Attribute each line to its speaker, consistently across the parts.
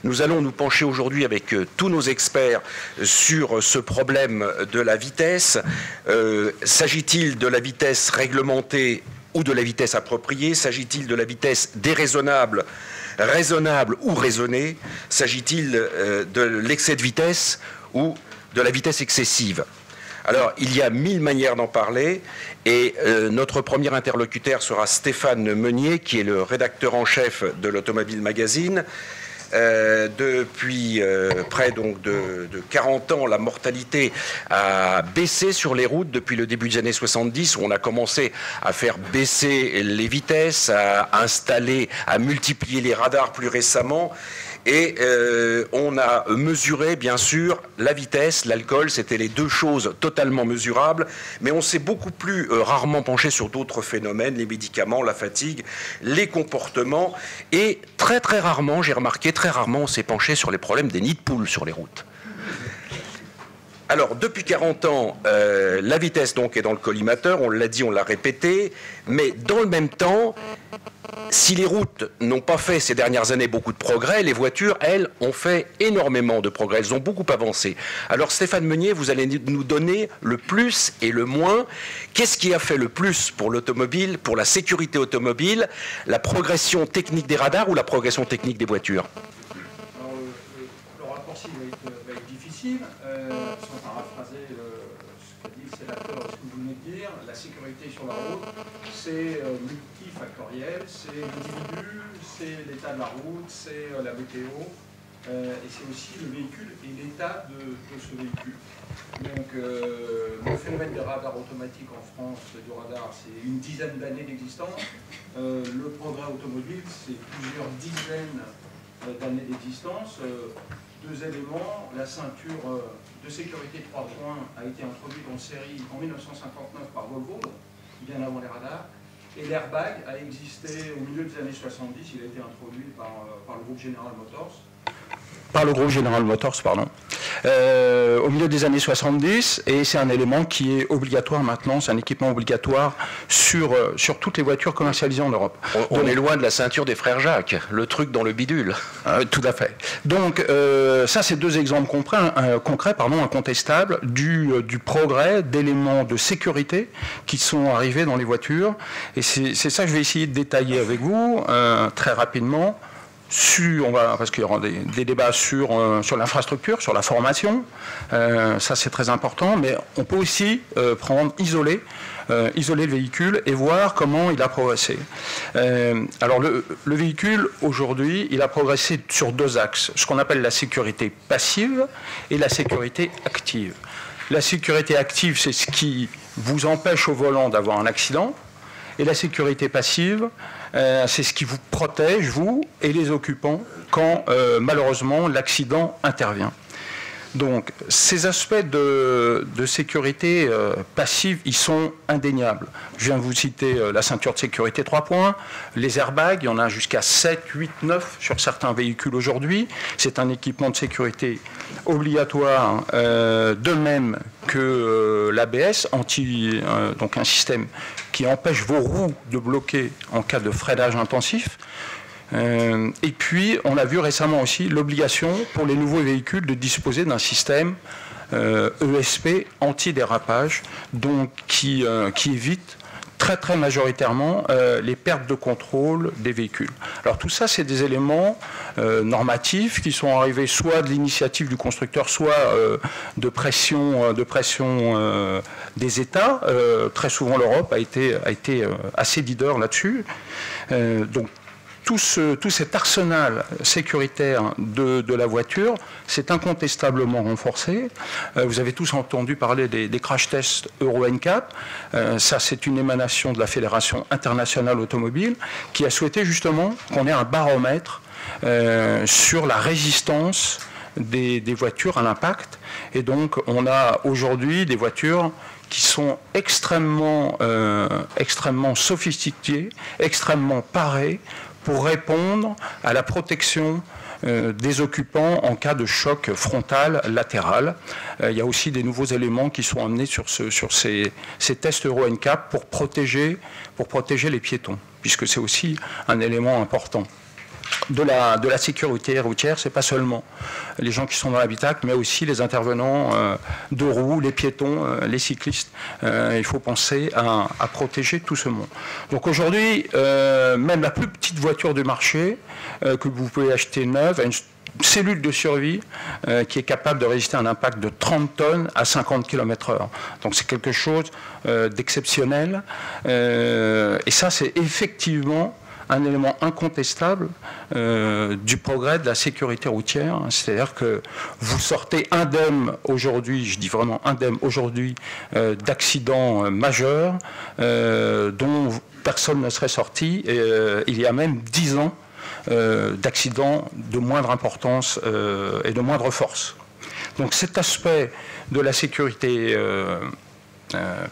Speaker 1: Nous allons nous pencher aujourd'hui avec tous nos experts sur ce problème de la vitesse. S'agit-il de la vitesse réglementée ou de la vitesse appropriée? S'agit-il de la vitesse déraisonnable, raisonnable ou raisonnée? S'agit-il de l'excès de vitesse ou de la vitesse excessive? Alors, il y a 1000 manières d'en parler et notre premier interlocuteur sera Stéphane Meunier, qui est le rédacteur en chef de l'Automobile Magazine. Depuis près donc de 40 ans, la mortalité a baissé sur les routes depuis le début des années 70, où on a commencé à faire baisser les vitesses, à installer, à multiplier les radars plus récemment. Et on a mesuré, bien sûr, la vitesse, l'alcool, c'était les deux choses totalement mesurables, mais on s'est beaucoup plus rarement penché sur d'autres phénomènes, les médicaments, la fatigue, les comportements, et très très rarement, j'ai remarqué, très rarement on s'est penché sur les problèmes des nids de poules sur les routes. Alors, depuis 40 ans, la vitesse donc est dans le collimateur, on l'a dit, on l'a répété, mais dans le même temps, si les routes n'ont pas fait ces dernières années beaucoup de progrès, les voitures, elles, ont fait énormément de progrès, elles ont beaucoup avancé. Alors Stéphane Meunier, vous allez nous donner le plus et le moins. Qu'est-ce qui a fait le plus pour l'automobile, pour la sécurité automobile? La progression technique des radars ou la progression technique des voitures?
Speaker 2: Alors, le raccourci va être difficile. Sans paraphraser ce qu'a dit le sénateur, ce que vous venez de dire, la sécurité sur la route, c'est multifactoriel, c'est l'individu, c'est l'état de la route, c'est la météo, et c'est aussi le véhicule et l'état de ce véhicule. Donc le phénomène des radars automatiques en France, du radar, c'est une dizaine d'années d'existence. Le progrès automobile, c'est plusieurs dizaines d'années d'existence. Deux éléments, la ceinture de sécurité 3 points a été introduite en série en 1959 par Volvo, bien avant les radars, et l'airbag a existé au milieu des années 70, il a été introduit par le groupe General Motors.
Speaker 3: Par le groupe General Motors, pardon. Au milieu des années 70, et c'est un élément qui est obligatoire maintenant, c'est un équipement obligatoire sur toutes les voitures commercialisées en Europe.
Speaker 1: On est loin de la ceinture des frères Jacques, le truc dans le bidule.
Speaker 3: Tout à fait. Donc ça, c'est deux exemples concrets, incontestables, du progrès d'éléments de sécurité qui sont arrivés dans les voitures. Et c'est ça que je vais essayer de détailler avec vous très rapidement. Parce qu'il y aura des débats sur l'infrastructure, sur la formation, ça c'est très important, mais on peut aussi isoler le véhicule et voir comment il a progressé. Alors le véhicule aujourd'hui, il a progressé sur deux axes, ce qu'on appelle la sécurité passive et la sécurité active. La sécurité active, c'est ce qui vous empêche au volant d'avoir un accident, et la sécurité passive, c'est ce qui vous protège, vous et les occupants, quand malheureusement l'accident intervient. Donc ces aspects de sécurité passive, ils sont indéniables. Je viens de vous citer la ceinture de sécurité 3 points, les airbags, il y en a jusqu'à 7, 8, 9 sur certains véhicules aujourd'hui. C'est un équipement de sécurité obligatoire, de même que l'ABS, donc un système qui empêche vos roues de bloquer en cas de freinage intensif. Et puis, on a vu récemment aussi l'obligation pour les nouveaux véhicules de disposer d'un système ESP anti-dérapage, donc qui évite très très majoritairement les pertes de contrôle des véhicules. Alors tout ça, c'est des éléments normatifs qui sont arrivés soit de l'initiative du constructeur, soit de pression des États. Très souvent, l'Europe a été assez leader là-dessus. Donc tout cet arsenal sécuritaire de la voiture s'est incontestablement renforcé. Vous avez tous entendu parler des crash tests Euro NCAP. Ça, c'est une émanation de la Fédération internationale automobile qui a souhaité justement qu'on ait un baromètre sur la résistance des voitures à l'impact. Et donc, on a aujourd'hui des voitures qui sont extrêmement sophistiquées, extrêmement parées, pour répondre à la protection des occupants en cas de choc frontal latéral. Il y a aussi des nouveaux éléments qui sont amenés sur ces tests Euro NCAP pour protéger les piétons, puisque c'est aussi un élément important. de la sécurité routière, c'est pas seulement les gens qui sont dans l'habitacle, mais aussi les intervenants de roues, les piétons, les cyclistes. Il faut penser à protéger tout ce monde. Donc aujourd'hui, même la plus petite voiture du marché que vous pouvez acheter neuve a une cellule de survie qui est capable de résister à un impact de 30 tonnes à 50 km/h. Donc c'est quelque chose d'exceptionnel. Et ça, c'est effectivement un élément incontestable du progrès de la sécurité routière. C'est-à-dire que vous sortez indemne aujourd'hui, je dis vraiment indemne aujourd'hui, d'accidents majeurs dont personne ne serait sorti il y a même 10 ans d'accidents de moindre importance et de moindre force. Donc cet aspect de la sécurité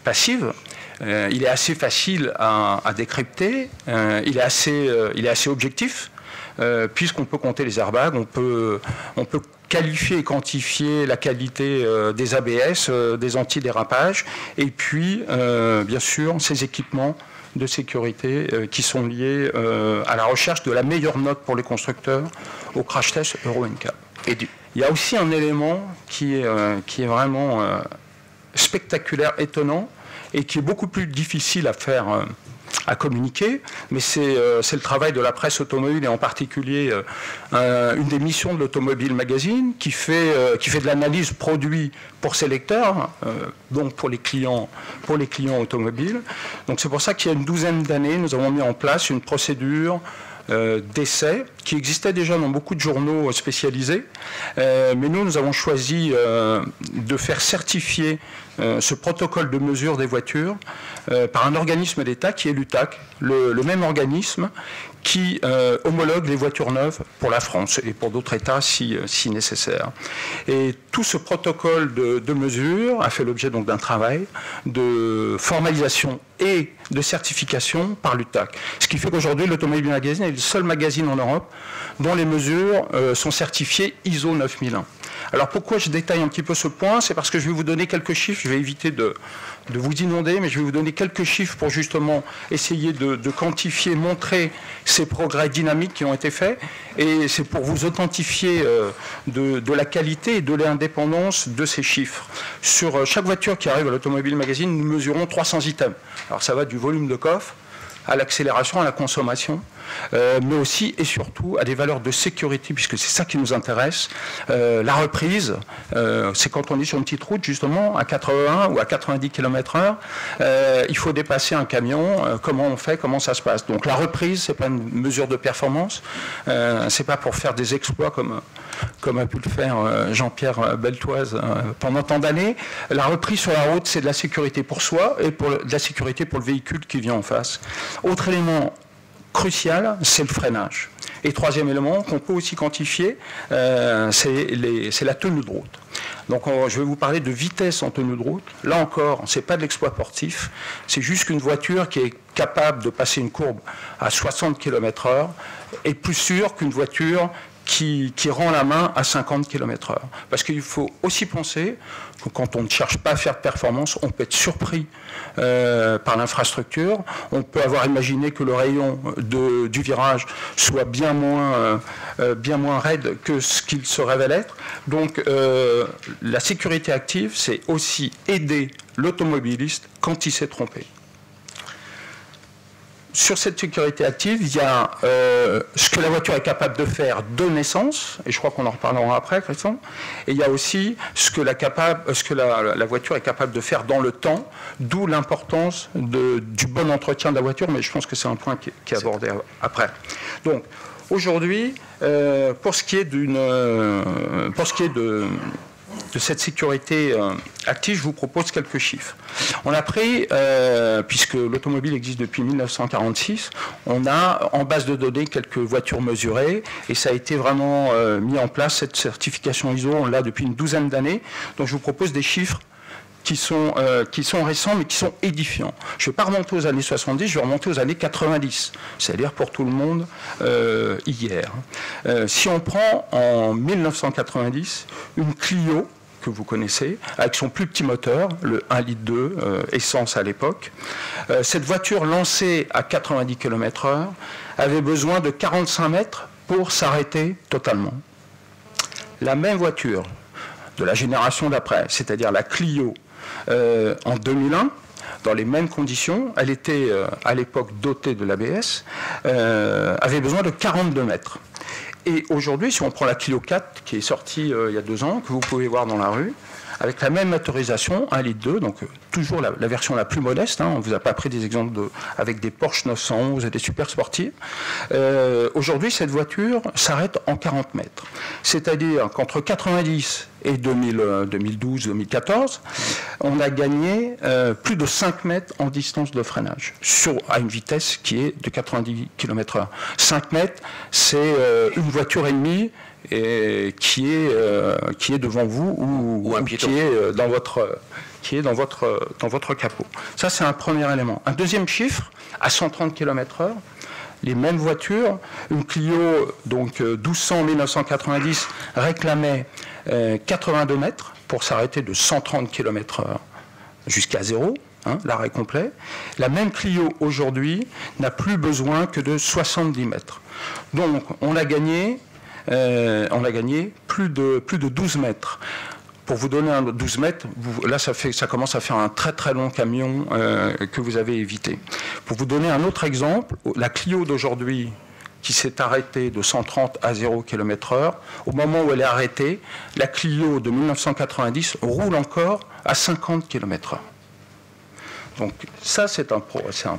Speaker 3: passive, il est assez facile à décrypter, il est assez objectif, puisqu'on peut compter les airbags, on peut qualifier et quantifier la qualité des ABS, des antidérapages, et puis, bien sûr, ces équipements de sécurité qui sont liés à la recherche de la meilleure note pour les constructeurs au crash test Euro NCAP. Il y a aussi un élément qui est vraiment spectaculaire, étonnant, et qui est beaucoup plus difficile à faire, à communiquer, mais c'est le travail de la presse automobile et en particulier une des missions de l'Automobile Magazine qui fait de l'analyse produit pour ses lecteurs, donc pour les clients automobiles. Donc c'est pour ça qu'il y a une douzaine d'années, nous avons mis en place une procédure d'essai qui existait déjà dans beaucoup de journaux spécialisés, mais nous avons choisi de faire certifier ce protocole de mesure des voitures par un organisme d'État qui est l'UTAC, le même organisme qui homologue les voitures neuves pour la France et pour d'autres États si nécessaire. Et tout ce protocole de mesure a fait l'objet donc d'un travail de formalisation et de certification par l'UTAC. Ce qui fait qu'aujourd'hui, l'Automobile Magazine est le seul magazine en Europe dont les mesures sont certifiées ISO 9001. Alors pourquoi je détaille un petit peu ce point? C'est parce que je vais vous donner quelques chiffres, je vais éviter de vous inonder, mais je vais vous donner quelques chiffres pour justement essayer de quantifier, montrer ces progrès dynamiques qui ont été faits, et c'est pour vous authentifier de la qualité et de l'indépendance de ces chiffres. Sur chaque voiture qui arrive à l'Automobile Magazine, nous mesurons 300 items. Alors ça va du volume de coffre à l'accélération, à la consommation, mais aussi et surtout à des valeurs de sécurité, puisque c'est ça qui nous intéresse. La reprise, c'est quand on est sur une petite route, justement, à 80 ou à 90 km/h, il faut dépasser un camion. Comment on fait? Comment ça se passe? Donc la reprise, c'est pas une mesure de performance, c'est pas pour faire des exploits comme a pu le faire Jean-Pierre Beltoise pendant tant d'années. La reprise sur la route, c'est de la sécurité pour soi et de la sécurité pour le véhicule qui vient en face. Autre élément crucial, c'est le freinage. Et troisième élément qu'on peut aussi quantifier, c'est la tenue de route. Donc je vais vous parler de vitesse en tenue de route. Là encore, ce n'est pas de l'exploit sportif, c'est juste qu'une voiture qui est capable de passer une courbe à 60 km/h est plus sûre qu'une voiture qui rend la main à 50 km/h. Parce qu'il faut aussi penser que quand on ne cherche pas à faire de performance, on peut être surpris par l'infrastructure. On peut avoir imaginé que le rayon du virage soit bien moins raide que ce qu'il se révèle être. Donc la sécurité active, c'est aussi aider l'automobiliste quand il s'est trompé. Sur cette sécurité active, il y a ce que la voiture est capable de faire de naissance, et je crois qu'on en reparlera après, Christian, et il y a aussi ce que la voiture est capable de faire dans le temps, d'où l'importance du bon entretien de la voiture, mais je pense que c'est un point qui est abordé après. Donc, aujourd'hui, pour ce qui est de cette sécurité active, je vous propose quelques chiffres. On a pris, puisque l'automobile existe depuis 1946, on a en base de données quelques voitures mesurées, et ça a été vraiment mis en place, cette certification ISO, on l'a depuis une douzaine d'années. Donc je vous propose des chiffres qui sont récents, mais qui sont édifiants. Je ne vais pas remonter aux années 70, je vais remonter aux années 90, c'est-à-dire pour tout le monde hier. Si on prend en 1990 une Clio, que vous connaissez, avec son plus petit moteur, le 1,2 litre essence à l'époque, cette voiture lancée à 90 km/h avait besoin de 45 mètres pour s'arrêter totalement. La même voiture de la génération d'après, c'est-à-dire la Clio en 2001, dans les mêmes conditions, elle était à l'époque dotée de l'ABS, avait besoin de 42 mètres. Et aujourd'hui, si on prend la Clio 4, qui est sortie il y a 2 ans, que vous pouvez voir dans la rue, avec la même motorisation, 1,2 litre, donc toujours la version la plus modeste, on ne vous a pas pris des exemples avec des Porsche 911 et des super sportifs. Aujourd'hui, cette voiture s'arrête en 40 mètres. C'est-à-dire qu'entre 90 et 2012-2014, on a gagné plus de 5 mètres en distance de freinage, à une vitesse qui est de 90 km/h. 5 mètres, c'est une voiture et demie, et qui est devant vous ou un piéton qui est dans votre capot. Ça, c'est un premier élément. Un deuxième chiffre, à 130 km/h, les mêmes voitures, une Clio donc 1200 en 1990 réclamait 82 mètres pour s'arrêter de 130 km/h jusqu'à 0, l'arrêt complet. La même Clio aujourd'hui n'a plus besoin que de 70 mètres. Donc on a gagné plus de 12 mètres. Pour vous donner 12 mètres, là ça commence à faire un très très long camion que vous avez évité. Pour vous donner un autre exemple, la Clio d'aujourd'hui qui s'est arrêtée de 130 à 0 km/h, au moment où elle est arrêtée, la Clio de 1990 roule encore à 50 km/h. Donc ça c'est un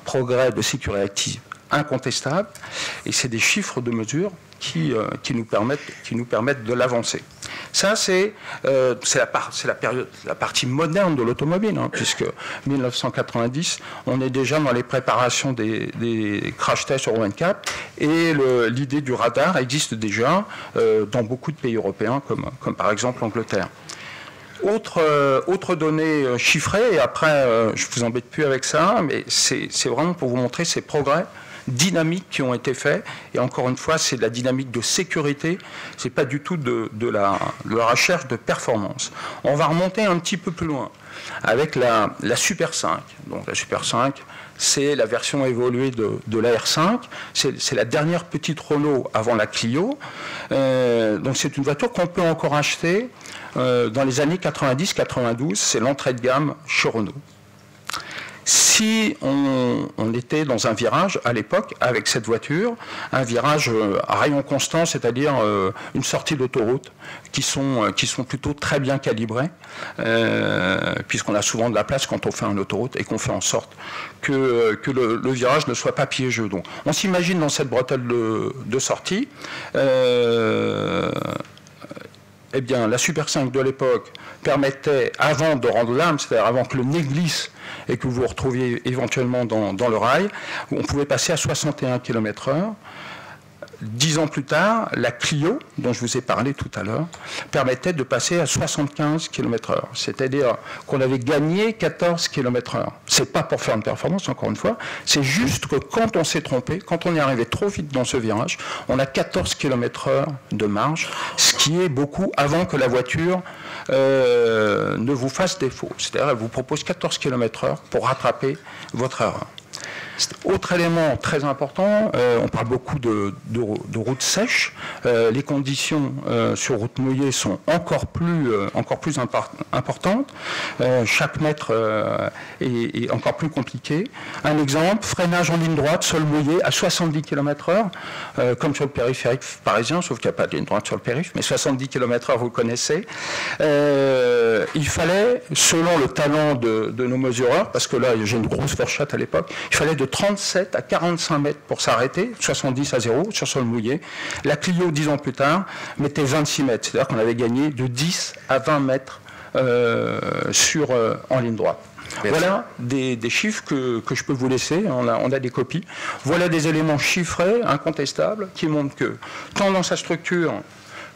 Speaker 3: progrès de sécurité active incontestable et c'est des chiffres de mesure qui nous permettent de l'avancer. Ça, c'est la partie moderne de l'automobile, puisque 1990, on est déjà dans les préparations des crash tests Euro NCAP, et l'idée du radar existe déjà dans beaucoup de pays européens, comme par exemple l'Angleterre. Autre donnée chiffrée, et après, je ne vous embête plus avec ça, mais c'est vraiment pour vous montrer ces progrès dynamiques qui ont été faits, et encore une fois, c'est de la dynamique de sécurité, c'est pas du tout de la recherche de performance. On va remonter un petit peu plus loin avec la Super 5. Donc la Super 5, c'est la version évoluée de la R5, c'est la dernière petite Renault avant la Clio, donc c'est une voiture qu'on peut encore acheter dans les années 90-92, c'est l'entrée de gamme chez Renault. Si on était dans un virage à l'époque avec cette voiture, un virage à rayon constant, c'est-à-dire une sortie d'autoroute, qui sont plutôt très bien calibrées, puisqu'on a souvent de la place quand on fait une autoroute et qu'on fait en sorte que le virage ne soit pas piégeux. Donc, on s'imagine dans cette bretelle de sortie. Eh bien, la Super 5 de l'époque permettait, avant de rendre l'âme, c'est-à-dire avant que le nez glisse et que vous vous retrouviez éventuellement dans le rail, on pouvait passer à 61 km/h. 10 ans plus tard, la Clio, dont je vous ai parlé tout à l'heure, permettait de passer à 75 km/h. C'est-à-dire qu'on avait gagné 14 km/h. C'est pas pour faire une performance, encore une fois, c'est juste que quand on s'est trompé, quand on est arrivé trop vite dans ce virage, on a 14 km/h de marge, ce qui est beaucoup avant que la voiture ne vous fasse défaut. C'est-à-dire qu'elle vous propose 14 km/h pour rattraper votre erreur. Autre élément très important, on parle beaucoup de routes sèches. Les conditions sur route mouillée sont encore plus importantes. Chaque mètre est encore plus compliqué. Un exemple, freinage en ligne droite, sol mouillé à 70 km/h, comme sur le périphérique parisien, sauf qu'il n'y a pas de ligne droite sur le périph', mais 70 km/h, vous le connaissez. Il fallait, selon le talent de nos mesureurs, parce que là, j'ai une grosse fourchette à l'époque, il fallait de 37 à 45 mètres pour s'arrêter, 70 à 0 sur sol mouillé. La Clio, 10 ans plus tard, mettait 26 mètres, c'est-à-dire qu'on avait gagné de 10 à 20 mètres en ligne droite. Merci. Voilà des chiffres que je peux vous laisser, on a des copies. Voilà des éléments chiffrés, incontestables, qui montrent que, tant dans sa structure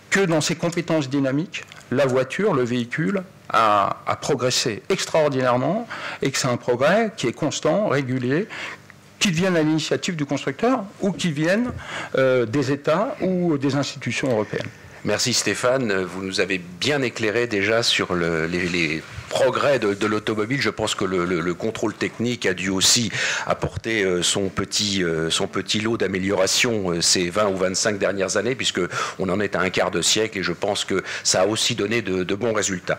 Speaker 3: que dans ses compétences dynamiques, la voiture, le véhicule, a progressé extraordinairement, et que c'est un progrès qui est constant, régulier, qui viennent à l'initiative du constructeur ou qui viennent des États ou des institutions européennes.
Speaker 1: Merci Stéphane, vous nous avez bien éclairé déjà sur les progrès de l'automobile, je pense que le contrôle technique a dû aussi apporter son petit lot d'amélioration ces 20 ou 25 dernières années, puisqu'on en est à un quart de siècle, et je pense que ça a aussi donné de bons résultats.